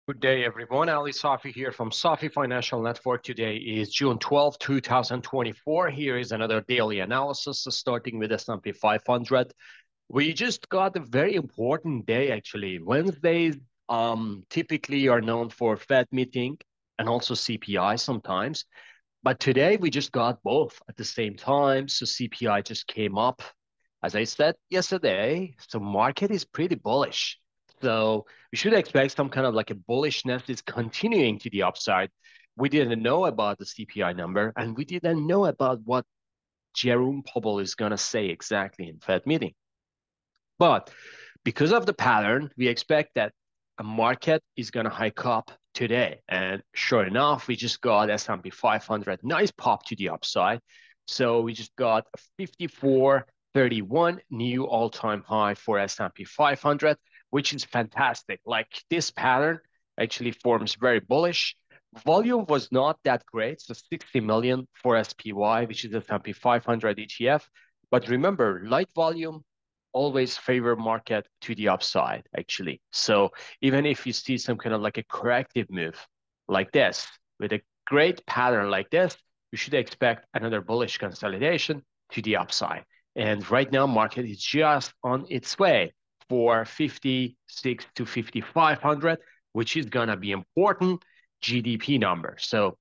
Good day, everyone. Ali Safi here from Safi Financial Network. Today is June 12, 2024. Here is another daily analysis starting with S&P 500. We just got a very important day, actually. Wednesdays typically are known for Fed meeting and also CPI sometimes. But today we just got both at the same time. So CPI just came up, as I said yesterday. So market is pretty bullish. So we should expect some kind of like a bullishness is continuing to the upside. We didn't know about the CPI number, and we didn't know about what Jerome Powell is going to say exactly in Fed meeting. But because of the pattern, we expect that a market is going to hike up today. And sure enough, we just got S&P 500, nice pop to the upside. So we just got a 54.31 new all-time high for S&P 500, which is fantastic. Like this pattern actually forms very bullish. Volume was not that great, so 60 million for SPY, which is S&P 500 ETF. But remember, light volume always favor market to the upside, actually. So even if you see some kind of like a corrective move like this, with a great pattern like this, you should expect another bullish consolidation to the upside. And right now, market is just on its way for 56 to 5,500, which is going to be important GDP number. So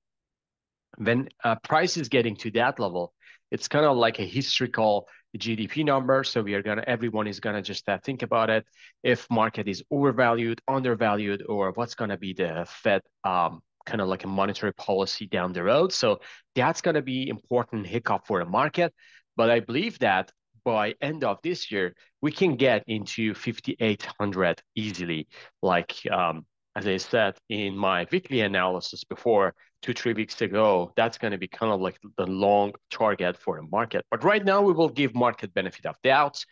when price is getting to that level, it's kind of like a historical GDP number. So everyone is gonna just think about it. If market is overvalued, undervalued, or what's gonna be the Fed kind of like a monetary policy down the road. So that's gonna be important hiccup for the market. But I believe that by end of this year, we can get into 5,800 easily. Like as I said in my weekly analysis before, 2, 3 weeks ago, that's going to be kind of like the long target for the market. But right now, we will give market benefit of doubt.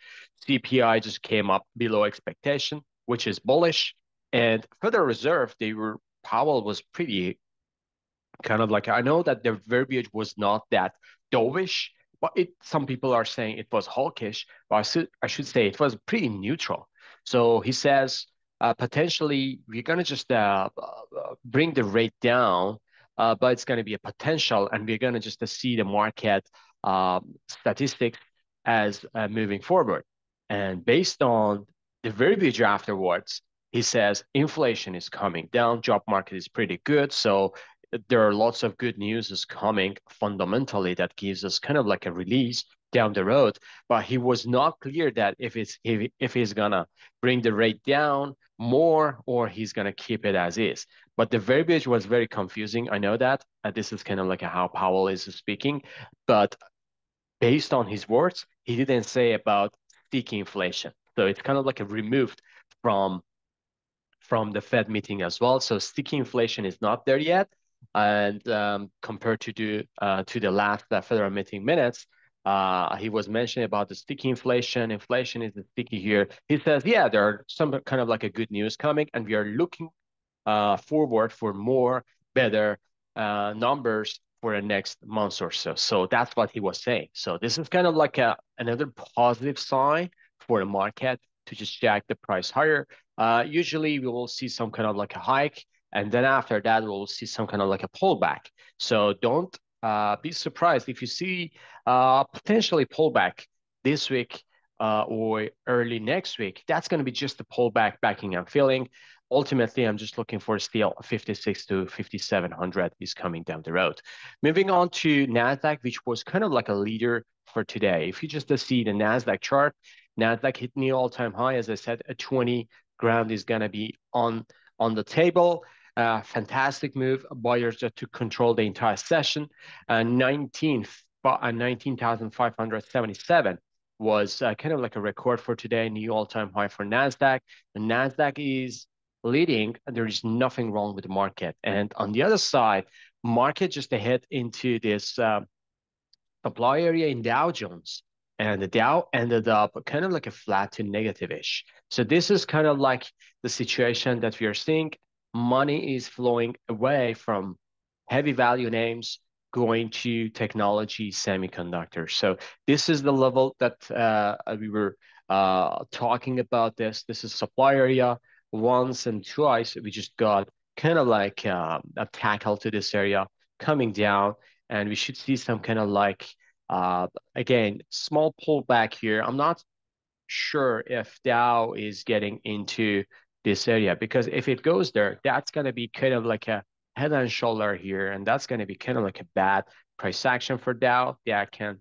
CPI just came up below expectation, which is bullish. And Federal Reserve, Powell was pretty kind of like, I know that their verbiage was not that dovish, but some people are saying it was hawkish, but I should say it was pretty neutral. So he says, potentially, we're going to just bring the rate down, but it's going to be a potential, and we're going to just see the market statistics as moving forward. And based on the verbiage afterwards, he says inflation is coming down, job market is pretty good. So there are lots of good news is coming fundamentally that gives us kind of like a release down the road. But he was not clear that if he's gonna bring the rate down more or he's gonna keep it as is. But the verbiage was very confusing. I know that this is kind of like how Powell is speaking, but based on his words, he didn't say about sticky inflation. So it's kind of like a removed from the Fed meeting as well. So sticky inflation is not there yet. And compared to the last Federal meeting minutes, he was mentioning about the sticky inflation. Inflation is the sticky here. He says, yeah, there are some kind of like a good news coming, and we are looking forward for more better numbers for the next month or so. So that's what he was saying. So this is kind of like another positive sign for the market to just jack the price higher. Usually we will see some kind of like a hike, and then after that we'll see some kind of like a pullback. So don't be surprised if you see potentially pullback this week or early next week. That's going to be just a pullback backing and filling. Ultimately, I'm just looking for still 56 to 5,700 is coming down the road. Moving on to Nasdaq, which was kind of like a leader for today. If you just see the Nasdaq chart, Nasdaq hit new all-time high. As I said, a 20 ground is going to be on the table. Fantastic move. Buyers just to control the entire session. 19,577 was kind of like a record for today, new all-time high for Nasdaq. The Nasdaq is leading, and there is nothing wrong with the market. And on the other side, market just ahead into this supply area in Dow Jones, and the Dow ended up kind of like a flat to negative-ish. So this is kind of like the situation that we are seeing. Money is flowing away from heavy value names going to technology semiconductors. So this is the level that we were talking about this. This is supply area. Once and twice, we just got kind of like a tackle to this area coming down, and we should see some kind of like again small pullback here. I'm not sure if Dow is getting into this area, because if it goes there, that's going to be kind of like a head and shoulder here, and that's going to be kind of like a bad price action for Dow. That can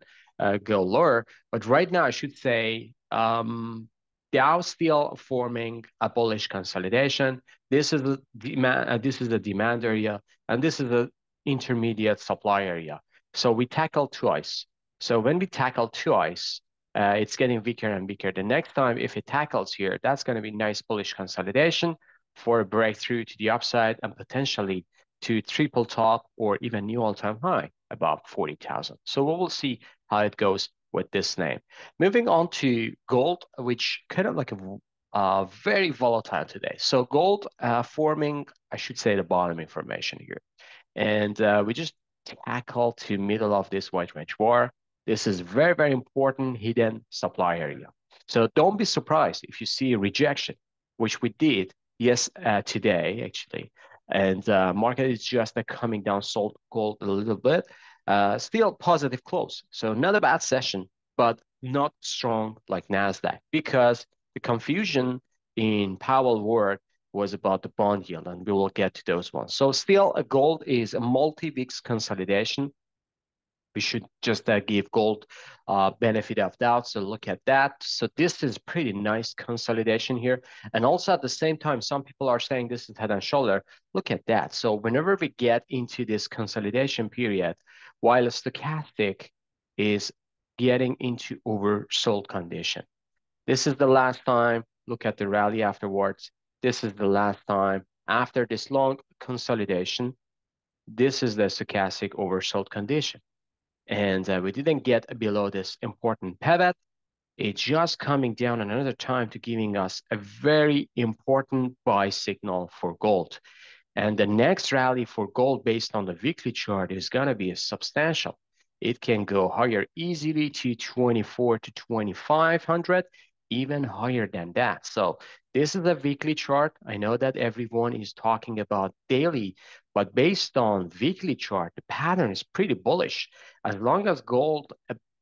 go lower. But right now, I should say Dow still forming a bullish consolidation. This is the demand. This is the demand area, and this is the intermediate supply area. So we tackle twice. So when we tackle twice, it's getting weaker and weaker. The next time, if it tackles here, that's going to be nice bullish consolidation for a breakthrough to the upside and potentially to triple top or even new all-time high above 40,000. So we will see how it goes with this name. Moving on to gold, which kind of like a very volatile today. So gold forming, I should say, the bottom information here. And we just tackle to middle of this white range bar. This is very, very important hidden supply area. So don't be surprised if you see a rejection, which we did today, actually. And market is just coming down, sold gold a little bit. Still positive close. So not a bad session, but not strong like Nasdaq, because the confusion in Powell word was about the bond yield, and we will get to those ones. So still, a gold is a multi-weeks consolidation. We should just give gold benefit of doubt. So look at that. So this is pretty nice consolidation here. And also at the same time, some people are saying this is head and shoulder. Look at that. So whenever we get into this consolidation period, while stochastic is getting into oversold condition, this is the last time. Look at the rally afterwards. This is the last time. After this long consolidation, this is the stochastic oversold condition. And we didn't get below this important pivot. It's just coming down another time to giving us a very important buy signal for gold. And the next rally for gold based on the weekly chart is going to be substantial. It can go higher easily to 24 to 2,500, even higher than that. So this is a weekly chart. I know that everyone is talking about daily, but based on weekly chart, the pattern is pretty bullish. As long as gold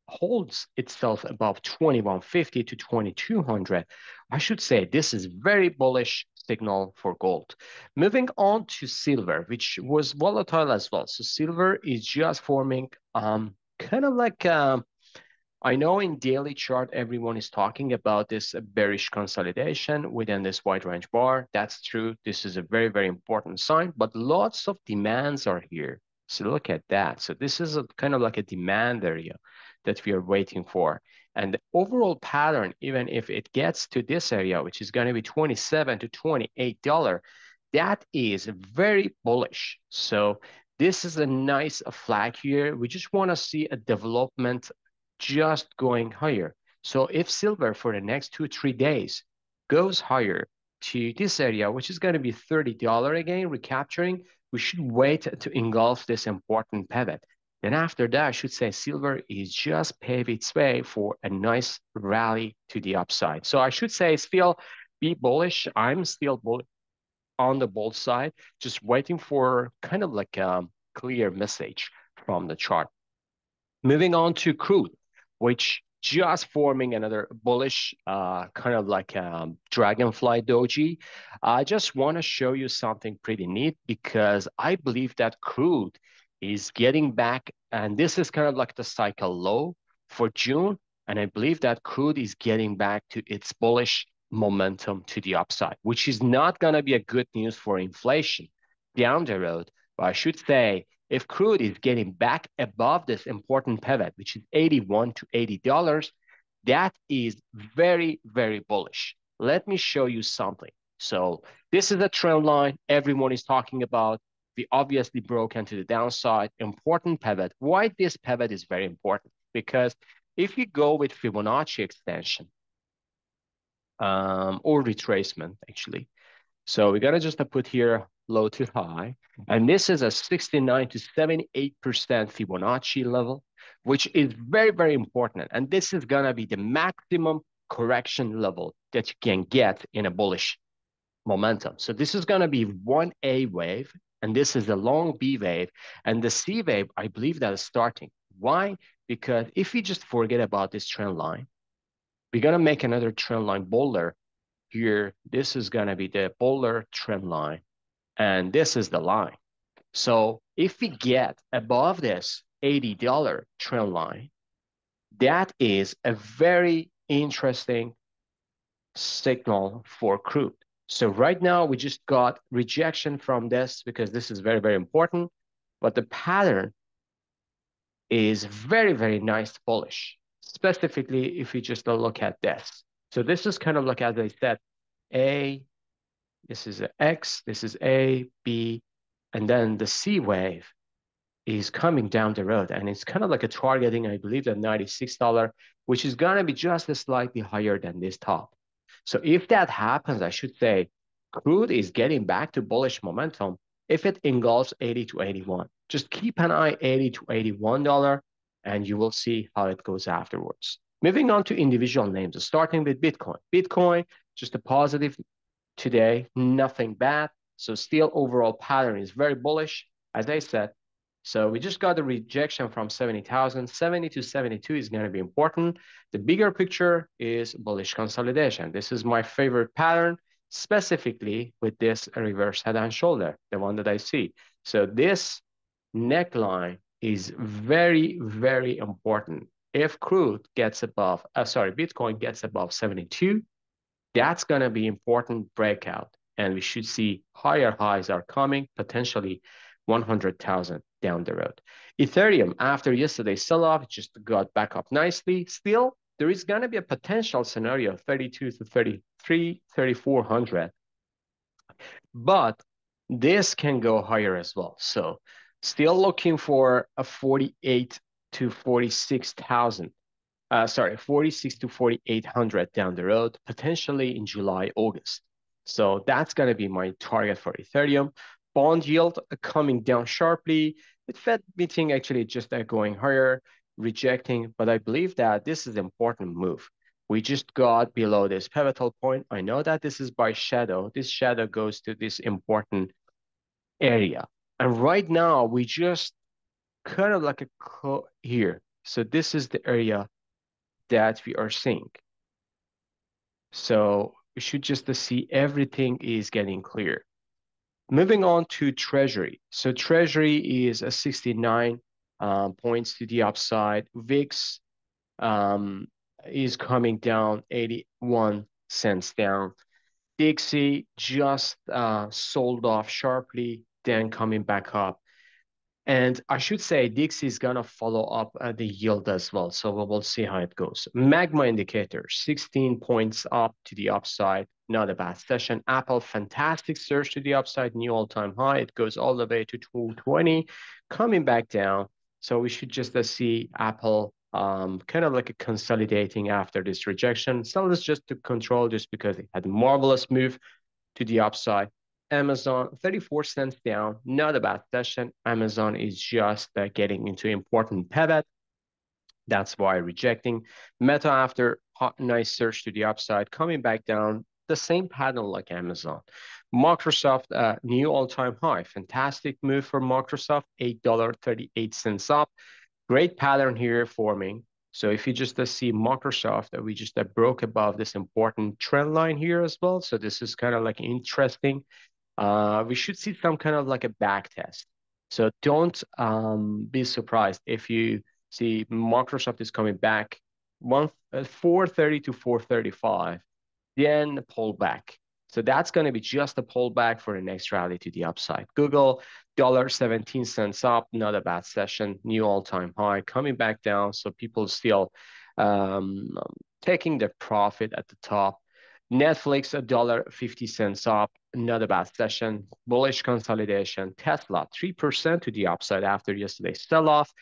holds itself above 2150 to 2200, I should say this is very bullish signal for gold. Moving on to silver, which was volatile as well. So silver is just forming kind of like I know in daily chart, everyone is talking about this bearish consolidation within this wide range bar. That's true. This is a very, very important sign, but lots of demands are here. So look at that. So this is a kind of like a demand area that we are waiting for. And the overall pattern, even if it gets to this area, which is going to be $27 to $28, that is very bullish. So this is a nice flag here. We just want to see a development just going higher. So if silver for the next 2-3 days goes higher to this area, which is going to be $30 again, recapturing, we should wait to engulf this important pivot. Then after that, I should say silver is just pave its way for a nice rally to the upside. So I should say still be bullish. I'm still bullish on the bull side, just waiting for kind of like a clear message from the chart. Moving on to crude, which just forming another bullish kind of like dragonfly doji. I just want to show you something pretty neat, because I believe that crude is getting back, and this is kind of like the cycle low for June, and I believe that crude is getting back to its bullish momentum to the upside, which is not going to be a good news for inflation down the road. But I should say, if crude is getting back above this important pivot, which is $81 to $80, that is very, very bullish. Let me show you something. So this is a trend line everyone is talking about. We obviously broke into the downside, important pivot. Why this pivot is very important? Because if you go with Fibonacci extension or retracement, actually, so we got to just put here low to high. And this is a 69 to 78% Fibonacci level, which is very, very important. And this is going to be the maximum correction level that you can get in a bullish momentum. So this is going to be one A wave, and this is a long B wave, and the C wave, I believe that is starting. Why? Because if we just forget about this trend line, we're going to make another trend line boulder here. This is going to be the boulder trend line, and this is the line. So if we get above this $80 trend line, that is a very interesting signal for crude. So right now we just got rejection from this because this is very, very important. But the pattern is very, very nice bullish, specifically if you just look at this. So this is kind of like, as I said, A, this is a X, this is A, B, and then the C wave is coming down the road, and it's kind of like a targeting, I believe, at $96, which is going to be just slightly higher than this top. So if that happens, I should say crude is getting back to bullish momentum if it engulfs 80 to 81. Just keep an eye 80 to $81, and you will see how it goes afterwards. Moving on to individual names, starting with Bitcoin. Bitcoin, just a positive today, nothing bad. So still overall pattern is very bullish, as I said. So we just got a rejection from 70,000. 70 to 72 is going to be important. The bigger picture is bullish consolidation. This is my favorite pattern, specifically with this reverse head and shoulder, the one that I see. So this neckline is very, very important. If crude gets above, Bitcoin gets above 72, that's going to be important breakout. And we should see higher highs are coming, potentially 100,000 down the road. Ethereum, after yesterday's sell-off, just got back up nicely. Still, there is going to be a potential scenario, 32 to 33, 3,400. But this can go higher as well. So still looking for a 48 to 46,000. 46 to 4,800 down the road, potentially in July, August. So that's going to be my target for Ethereum. Bond yield coming down sharply. With Fed meeting actually just going higher, rejecting, but I believe that this is an important move. We just got below this pivotal point. I know that this is by shadow. This shadow goes to this important area. And right now, we just kind of like here. So this is the area that we are seeing. So we should just see everything is getting clear. Moving on to Treasury. So Treasury is a 69 points to the upside. VIX is coming down 81 cents down. Dixie just sold off sharply, then coming back up. And I should say Dixie is going to follow up the yield as well. So we will see how it goes. Magma indicator, 16 points up to the upside. Not a bad session. Apple, fantastic surge to the upside, new all-time high. It goes all the way to 220, coming back down. So we should just see Apple kind of like a consolidating after this rejection. So let's just to control just because it had a marvelous move to the upside. Amazon, 34 cents down, not a bad session. Amazon is just getting into important pivot. That's why rejecting. Meta after hot, nice surge to the upside, coming back down, the same pattern like Amazon. Microsoft, new all-time high. Fantastic move for Microsoft, $8.38 up. Great pattern here forming. So if you just see Microsoft, we just broke above this important trend line here as well. So this is kind of like interesting. We should see some kind of like a back test. So don't be surprised if you see Microsoft is coming back 430 to 435, then pull back. So that's going to be just a pullback for the next rally to the upside. Google, $1.17 up, not a bad session, new all-time high, coming back down. So people still taking the profit at the top. Netflix, $1.50 up, not a bad session. Bullish consolidation. Tesla, 3% to the upside after yesterday's sell-off.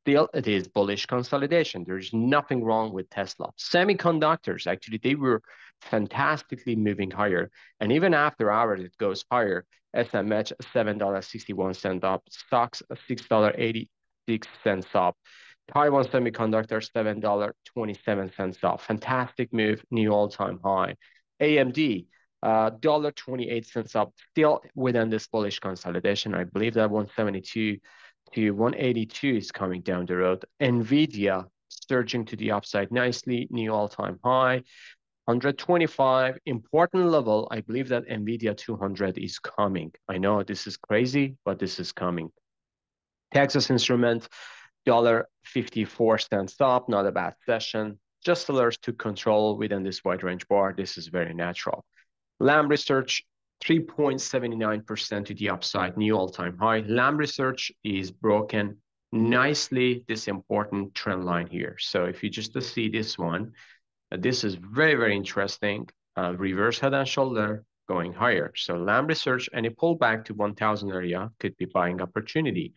Still, it is bullish consolidation. There's nothing wrong with Tesla. Semiconductors, actually, they were fantastically moving higher. And even after hours, it goes higher. SMH, $7.61 up. Stocks, $6.86 up. Taiwan Semiconductor, $7.27 up. Fantastic move, new all-time high. AMD, $1.28 up, still within this bullish consolidation. I believe that 172 to 182 is coming down the road. Nvidia surging to the upside nicely, new all-time high. 125, important level. I believe that Nvidia 200 is coming. I know this is crazy, but this is coming. Texas Instruments, $1.54 up, not a bad session. Just alerts to control within this wide range bar. This is very natural. Lam Research, 3.79% to the upside, new all-time high. Lam Research is broken nicely this important trend line here. So if you just see this one, this is very, very interesting. Reverse head and shoulder going higher. So Lam Research, any pullback to 1,000 area could be buying opportunity.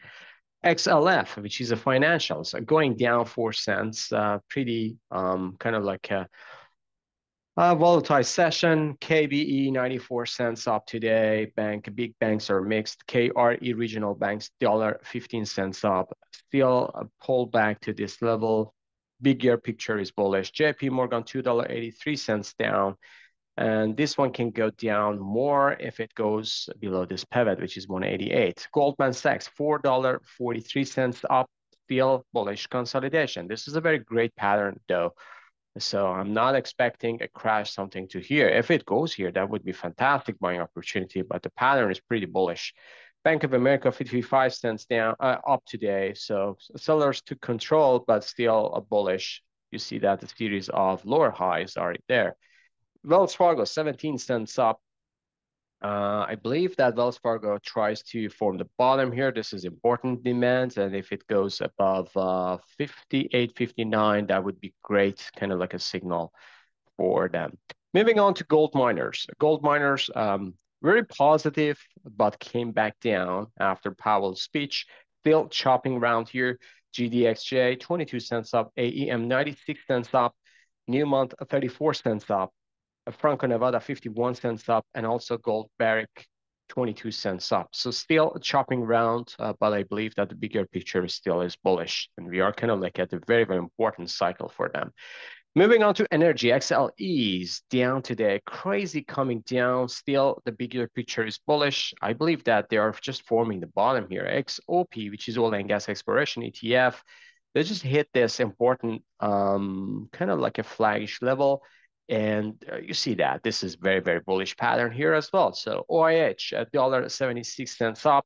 XLF, which is a financials, going down 4 cents, pretty kind of like a volatile session. KBE 94 cents up today. Big banks are mixed. KRE regional banks $1.15 up. Still a pullback to this level. Bigger picture is bullish. JP Morgan $2.83 down. And this one can go down more if it goes below this pivot, which is 188. Goldman Sachs, $4.43 up, still bullish consolidation. This is a very great pattern, though. So I'm not expecting a crash, something to here. If it goes here, that would be fantastic buying opportunity, but the pattern is pretty bullish. Bank of America, 55 cents down, up today. So sellers took control, but still a bullish. You see that the series of lower highs are there. Wells Fargo, 17 cents up. I believe that Wells Fargo tries to form the bottom here. This is important demand. And if it goes above 58, 59, that would be great, kind of like a signal for them. Moving on to gold miners. Gold miners, very positive, but came back down after Powell's speech. Still chopping around here. GDXJ, 22 cents up. AEM, 96 cents up. Newmont, 34 cents up. Franco-Nevada, 51 cents up, and also Gold Barrick, 22 cents up. So still chopping around, but I believe that the bigger picture still is bullish, and we are kind of like at a very, very important cycle for them. Moving on to energy, XLEs down today, crazy coming down. Still, the bigger picture is bullish. I believe that they are just forming the bottom here. XOP, which is oil and gas exploration ETF, they just hit this important kind of like a flaggish level. And you see that this is very, very bullish pattern here as well. So OIH at $1.76 up.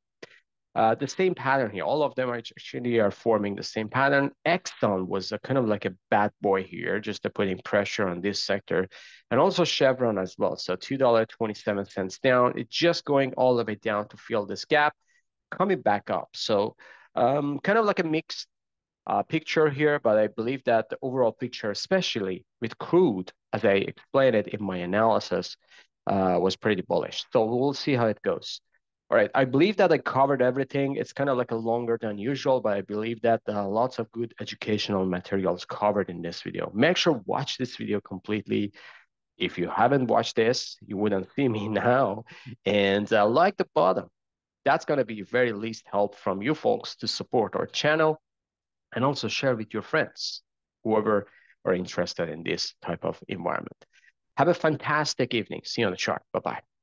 The same pattern here. All of them actually are forming the same pattern. Exxon was a kind of like a bad boy here, just putting pressure on this sector. And also Chevron as well. So $2.27 down. It's just going all the way down to fill this gap, coming back up. So kind of like a mixed picture here, but I believe that the overall picture, especially with crude, as I explained it in my analysis, was pretty bullish. So we'll see how it goes. All right, I believe that I covered everything. It's kind of like a longer than usual, but I believe that lots of good educational materials covered in this video. Make sure watch this video completely. If you haven't watched this, you wouldn't see me now. And like the bottom, that's going to be very least help from you folks to support our channel and also share with your friends, whoever are interested in this type of environment. Have a fantastic evening. See you on the chart. Bye-bye.